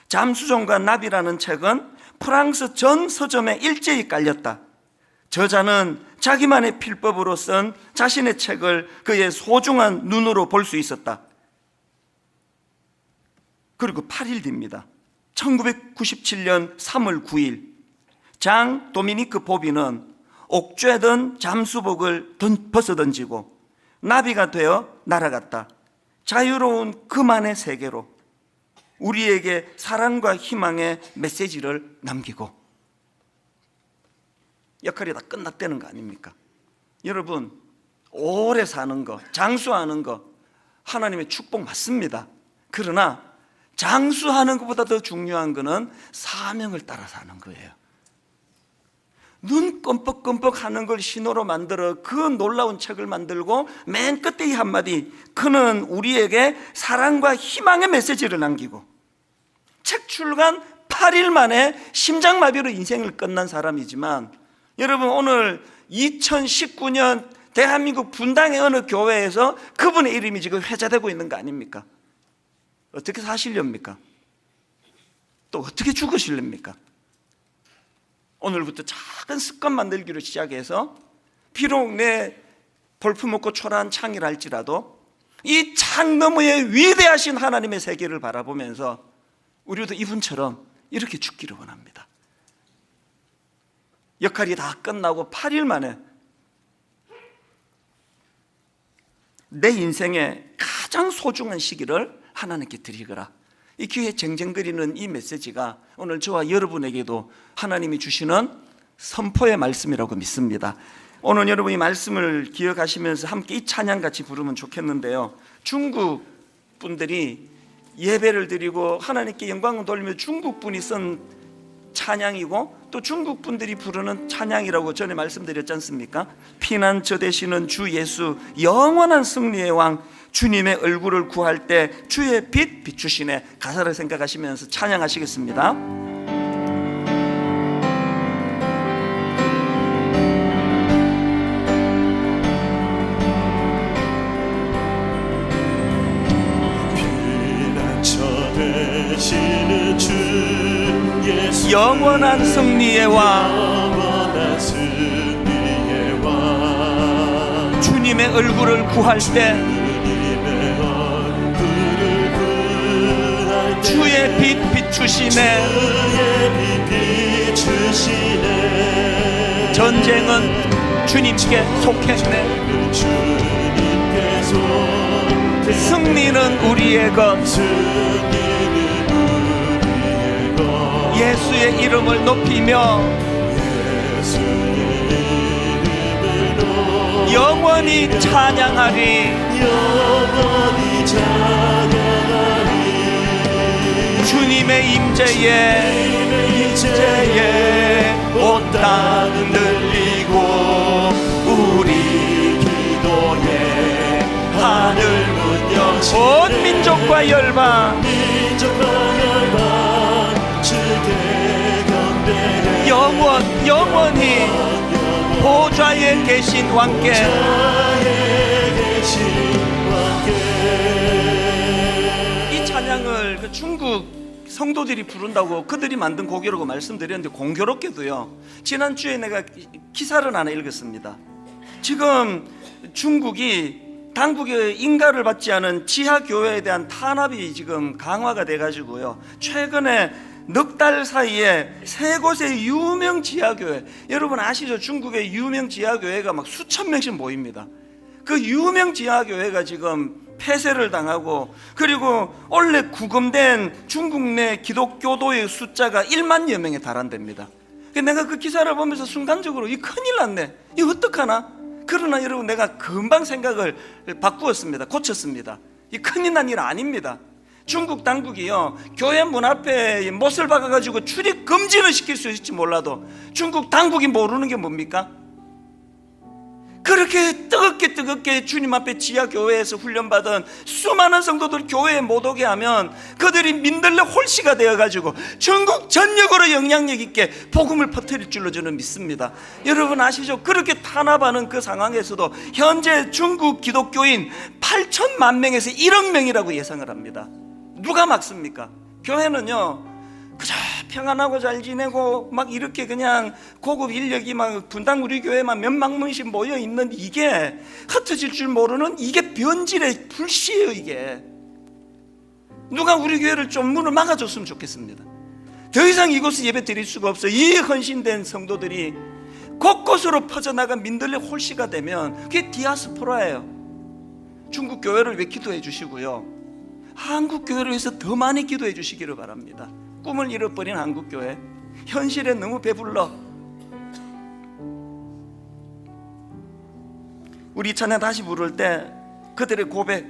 [SPEAKER 1] 잠수정과 나비라는 책은 프랑스 전 서점에 일제히 깔렸다. 저자는 자기만의 필법으로 쓴 자신의 책을 그의 소중한 눈으로 볼 수 있었다. 그리고 8일 뒤입니다. 1997년 3월 9일 장 도미니크 보비는 옥죄던 잠수복을 벗어던지고 나비가 되어 날아갔다. 자유로운 그만의 세계로 우리에게 사랑과 희망의 메시지를 남기고. 역할이 다 끝났다는 거 아닙니까? 여러분, 오래 사는 거, 장수하는 거 하나님의 축복 맞습니다. 그러나 장수하는 것보다 더 중요한 것은 사명을 따라 사는 거예요. 눈 껌뻑껌뻑 하는 걸 신호로 만들어 그 놀라운 책을 만들고 맨 끝에 이 한마디, 그는 우리에게 사랑과 희망의 메시지를 남기고, 책 출간 8일 만에 심장마비로 인생을 끝난 사람이지만, 여러분 오늘 2019년 대한민국 분당의 어느 교회에서 그분의 이름이 지금 회자되고 있는 거 아닙니까? 어떻게 사시렵니까? 또 어떻게 죽으실렵니까? 오늘부터 작은 습관 만들기로 시작해서 비록 내 볼품없고 초라한 창이랄지라도 이 창 너머에 위대하신 하나님의 세계를 바라보면서 우리도 이분처럼 이렇게 죽기를 원합니다. 역할이 다 끝나고 8일 만에 내 인생의 가장 소중한 시기를 하나님께 드리거라. 이 귀에 쟁쟁거리는 이 메시지가 오늘 저와 여러분에게도 하나님이 주시는 선포의 말씀이라고 믿습니다. 오늘 여러분 이 말씀을 기억하시면서 함께 이 찬양 같이 부르면 좋겠는데요, 중국 분들이 예배를 드리고 하나님께 영광을 돌리며 중국 분이 쓴 찬양이고 또 중국 분들이 부르는 찬양이라고 전에 말씀드렸지 않습니까? 피난처 되시는 주 예수, 영원한 승리의 왕, 주님의 얼굴을 구할 때 주의 빛 비추시네. 가사를 생각하시면서 찬양하시겠습니다.
[SPEAKER 2] 피난처 되시는 주 예수,
[SPEAKER 1] 영원한 승리의 왕,
[SPEAKER 2] 영원한 승리의 왕,
[SPEAKER 1] 주님의 얼굴을 구할 때 주의 빛 비추시네. 전쟁은 주님께 속했네. 승리는 우리의 것. 예수의 이름을 높이며 영원히 찬양하리. 주님의 임재에 온 땅 흔들리고 우리 기도에 하늘 문 여시네. 온 민족과 열방 주께 경배해. 영원히 보좌에 계신 왕께 이 찬양을 그 중국 성도들이 부른다고 그들이 만든 곡이라고 말씀드렸는데, 공교롭게도요, 지난주에 내가 기사를 하나 읽었습니다. 지금 중국이 당국의 인가를 받지 않은 지하교회에 대한 탄압이 지금 강화가 돼가지고요, 최근에 넉 달 사이에 세 곳의 유명 지하교회, 여러분 아시죠? 중국의 유명 지하교회가 막 수천 명씩 모입니다. 그 유명 지하교회가 지금 폐쇄를 당하고, 그리고 원래 구금된 중국 내 기독교도의 숫자가 1만여 명에 달한답니다. 내가 그 기사를 보면서 순간적으로 이 큰일 났네, 이거 어떡하나? 그러나 여러분, 내가 금방 생각을 바꾸었습니다. 고쳤습니다. 이 큰일 난 일 아닙니다. 중국 당국이요, 교회 문 앞에 못을 박아가지고 출입 금지를 시킬 수 있을지 몰라도 중국 당국이 모르는 게 뭡니까? 그렇게 뜨겁게 주님 앞에 지하교회에서 훈련받은 수많은 성도들 교회에 못 오게 하면 그들이 민들레 홀씨가 되어가지고 전국 전역으로 영향력 있게 복음을 퍼뜨릴 줄로 저는 믿습니다. 여러분 아시죠? 그렇게 탄압하는 그 상황에서도 현재 중국 기독교인 8천만 명에서 1억 명이라고 예상을 합니다. 누가 막습니까? 교회는요, 그저 평안하고 잘 지내고 막 이렇게 그냥 고급 인력이 막 분당 우리 교회만 몇만 명씩 모여 있는, 이게 흩어질 줄 모르는 이게 변질의 불씨예요. 이게 누가 우리 교회를 좀 문을 막아줬으면 좋겠습니다. 더 이상 이곳에 예배 드릴 수가 없어. 이 헌신된 성도들이 곳곳으로 퍼져나간 민들레 홀씨가 되면 그게 디아스포라예요. 중국 교회를 왜 기도해 주시고요, 한국 교회를 위해서 더 많이 기도해 주시기를 바랍니다. 꿈을 잃어버린 한국교회, 현실에 너무 배불러. 우리 찬양 다시 부를 때 그들의 고백,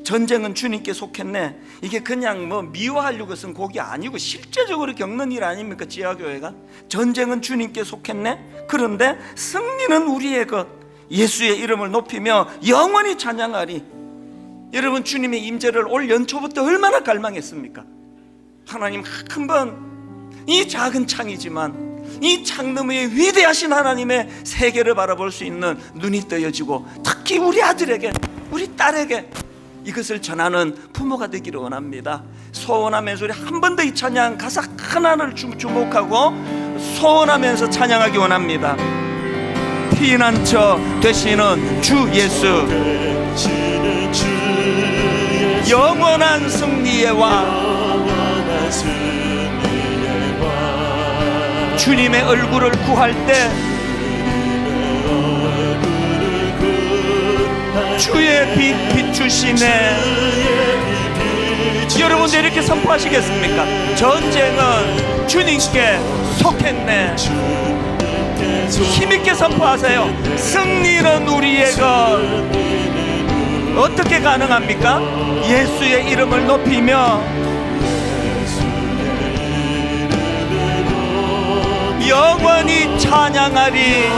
[SPEAKER 1] 전쟁은 주님께 속했네. 이게 그냥 뭐 미워하려고 쓴 곡이 아니고 실제적으로 겪는 일 아닙니까? 지하교회가 전쟁은 주님께 속했네. 그런데 승리는 우리의 것. 예수의 이름을 높이며 영원히 찬양하리. 여러분, 주님의 임재를 올 연초부터 얼마나 갈망했습니까? 하나님 한번 이 작은 창이지만 이 창 너머에 위대하신 하나님의 세계를 바라볼 수 있는 눈이 떠여지고, 특히 우리 아들에게, 우리 딸에게 이것을 전하는 부모가 되기를 원합니다. 소원하면서 우리 한 번 더 이 찬양 가사 하나를 주목하고 소원하면서 찬양하기 원합니다. 피난처 되시는 주 예수, 영원한 승리의 왕, 주님의 얼굴을 구할 때 주의 빛 비추시네. 여러분들 이렇게 선포하시겠습니까? 전쟁은 주님께 속했네. 힘있게 선포하세요. 승리는 우리의 것. 어떻게 가능합니까? 예수의 이름을 높이며 영원히 찬양하리.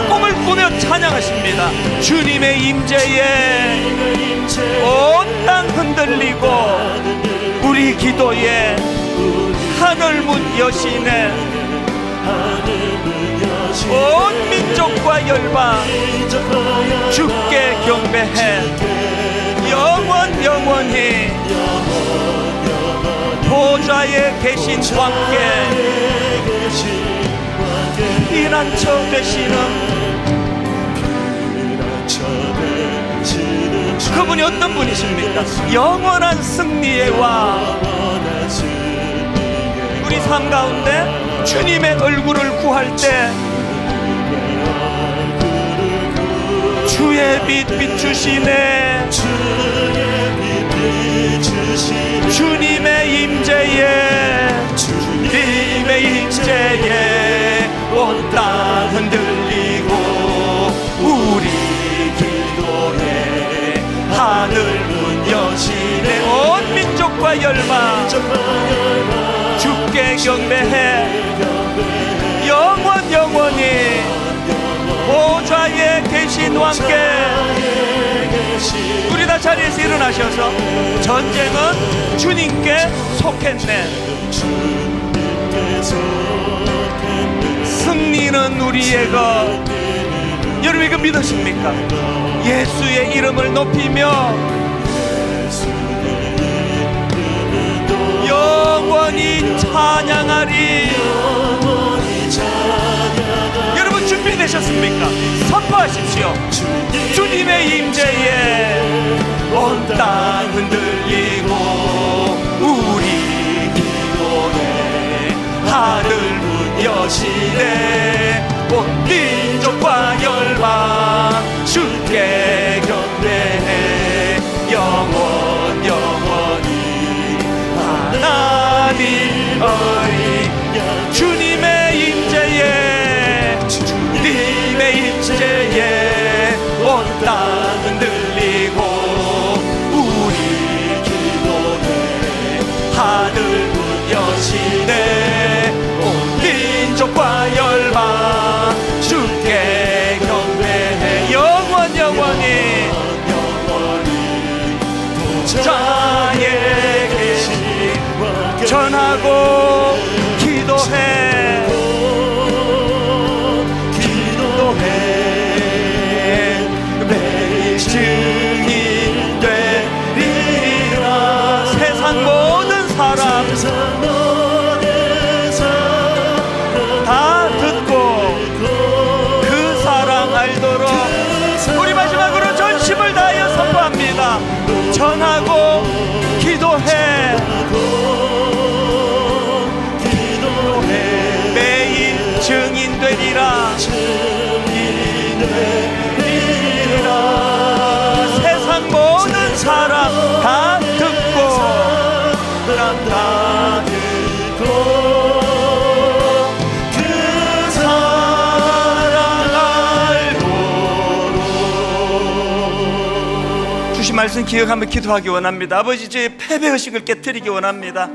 [SPEAKER 1] 꿈을 꾸며 찬양하십니다. 주님의 임재에 온 땅 흔들리고 우리 기도에 하늘 문 여시네. 온 민족과 열방 주께 경배해. 영원히 보좌에 계신 왕께 피난처 되시는 그분이 어떤 분이십니까? 영원한 승리의 왕. 우리 삶 가운데 주님의 얼굴을 구할 때 주의 빛 비추시네. 주님의 임재에 온 땅 흔들리고 우리 기도에 하늘 문 여시네. 온 민족과 열방 주께 경배해. 영원히 보좌에 계신 왕께. 우리 다 자리에서 일어나셔서 전쟁은 주님께 속했네. 승리는 우리의 것. 여러분 이거 믿으십니까? 예수의 이름을 높이며 영원히 찬양하리. 여러분 준비되셨습니까? 선포하십시오. 주님의 임재에 온 땅 흔들리고 우리 기도에 하늘 문 여시네. 온 민족과 열방 주께 경배해. 영원히 하나님 어리. 주님의 임재에 온 땅 흔들리고 우리 기도에 하늘 문 여시네. 온 민족과 열방 주께 경배해. 영원히 자에 계신 전하고 기도해. 매일 증인 되리라. 세상 모든 사람 다 듣고 그 사랑 알도록 우리 마지막으로 전심을 다하여 선포합니다. 전하고 기도해. 매일 증인 되리라. 세상 모든 사람 다 듣고 그 사랑 알도록. 말씀 기억하며 기도하기 원합니다. 아버지, 저의 패배의식을 깨뜨리기 원합니다.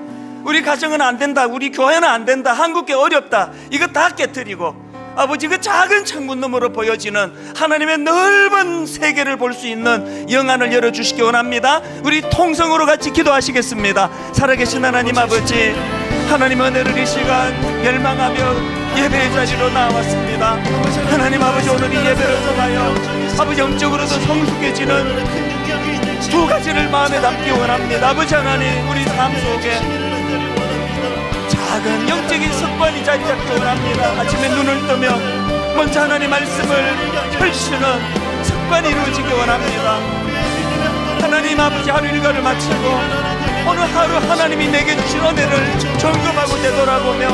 [SPEAKER 1] 우리 가정은 안 된다, 우리 교회는 안 된다, 한국교 어렵다, 이거 다 깨뜨리고 아버지, 그 작은 창문 너머로 보여지는 하나님의 넓은 세계를 볼 수 있는 영안을 열어주시기 원합니다. 우리 통성으로 같이 기도하시겠습니다. 살아계신 하나님 아버지, 하나님 은혜를 이 시간 열망하며 예배의 자리로 나왔습니다. 하나님 아버지, 오늘 이 예배를 통하여 아버지 영적으로도 성숙해지는 두 가지를 마음에 담기 원합니다. 아버지 하나님, 우리 삶 속에 작은 영적인 습관이 자리 잡기 원합니다. 아침에 눈을 뜨면 먼저 하나님 말씀을 펼치는 습관이 이루어지기 원합니다. 하나님 아버지, 하루 일과를 마치고 오늘 하루 하나님이 내게 주신 은혜를 점검하고 되돌아보며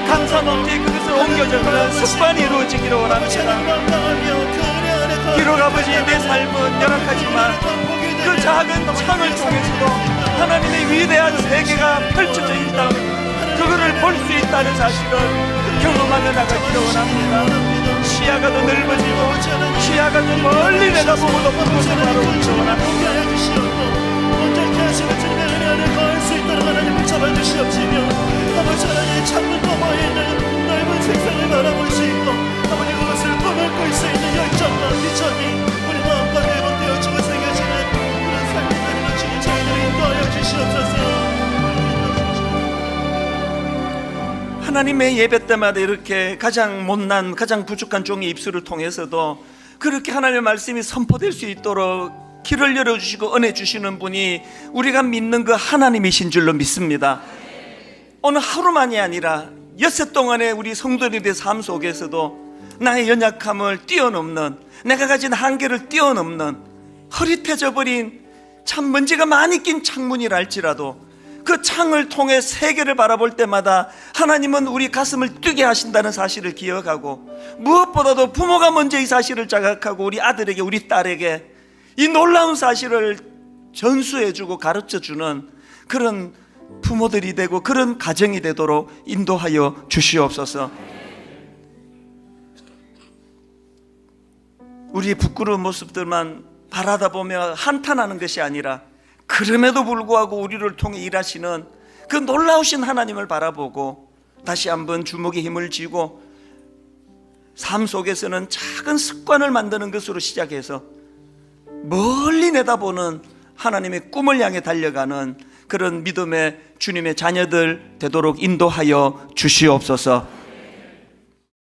[SPEAKER 1] 감사 넘게 그것을 옮겨주는 습관이 이루어지기를 원합니다. 비록 아버지, 내 삶은 열악하지만 그 작은 창을 통해서도 하나님의 위대한 세계가 펼쳐져 있다는, 그거를 볼 수 있다는 사실을 경험하며 나가기를 원합니다. 시야가 더 넓어지고 시야가 더 멀리 내다보고 높은 곳을 바라보기를 원합니다.
[SPEAKER 2] 주님의 은혜를 거할 수 있도록 하나님을 잡아주시옵시며 아버지 하나님, 창문 너머에 있는 넓은 세상을 바라볼 수 있고 아버지, 그것을 꿈을 수 있는 열정과 비전이 우리 마음과 회복되어지고 새겨지는 그런 삶을 이루어지는 저희들을 인도하여 주시옵소서.
[SPEAKER 1] 하나님의 예배 때마다 이렇게 가장 못난, 가장 부족한 종의 입술을 통해서도 그렇게 하나님의 말씀이 선포될 수 있도록 길을 열어주시고 은혜 주시는 분이 우리가 믿는 그 하나님이신 줄로 믿습니다. 오늘 하루만이 아니라 엿새 동안의 우리 성도들의 삶 속에서도 나의 연약함을 뛰어넘는, 내가 가진 한계를 뛰어넘는 흐릿해져 버린 참 먼지가 많이 낀 창문이라 할지라도 그 창을 통해 세계를 바라볼 때마다 하나님은 우리 가슴을 뛰게 하신다는 사실을 기억하고, 무엇보다도 부모가 먼저 이 사실을 자각하고 우리 아들에게, 우리 딸에게 이 놀라운 사실을 전수해주고 가르쳐주는 그런 부모들이 되고 그런 가정이 되도록 인도하여 주시옵소서. 우리의 부끄러운 모습들만 바라다 보며 한탄하는 것이 아니라, 그럼에도 불구하고 우리를 통해 일하시는 그 놀라우신 하나님을 바라보고 다시 한번 주먹에 힘을 쥐고 삶 속에서는 작은 습관을 만드는 것으로 시작해서 멀리 내다보는 하나님의 꿈을 향해 달려가는 그런 믿음의 주님의 자녀들 되도록 인도하여 주시옵소서.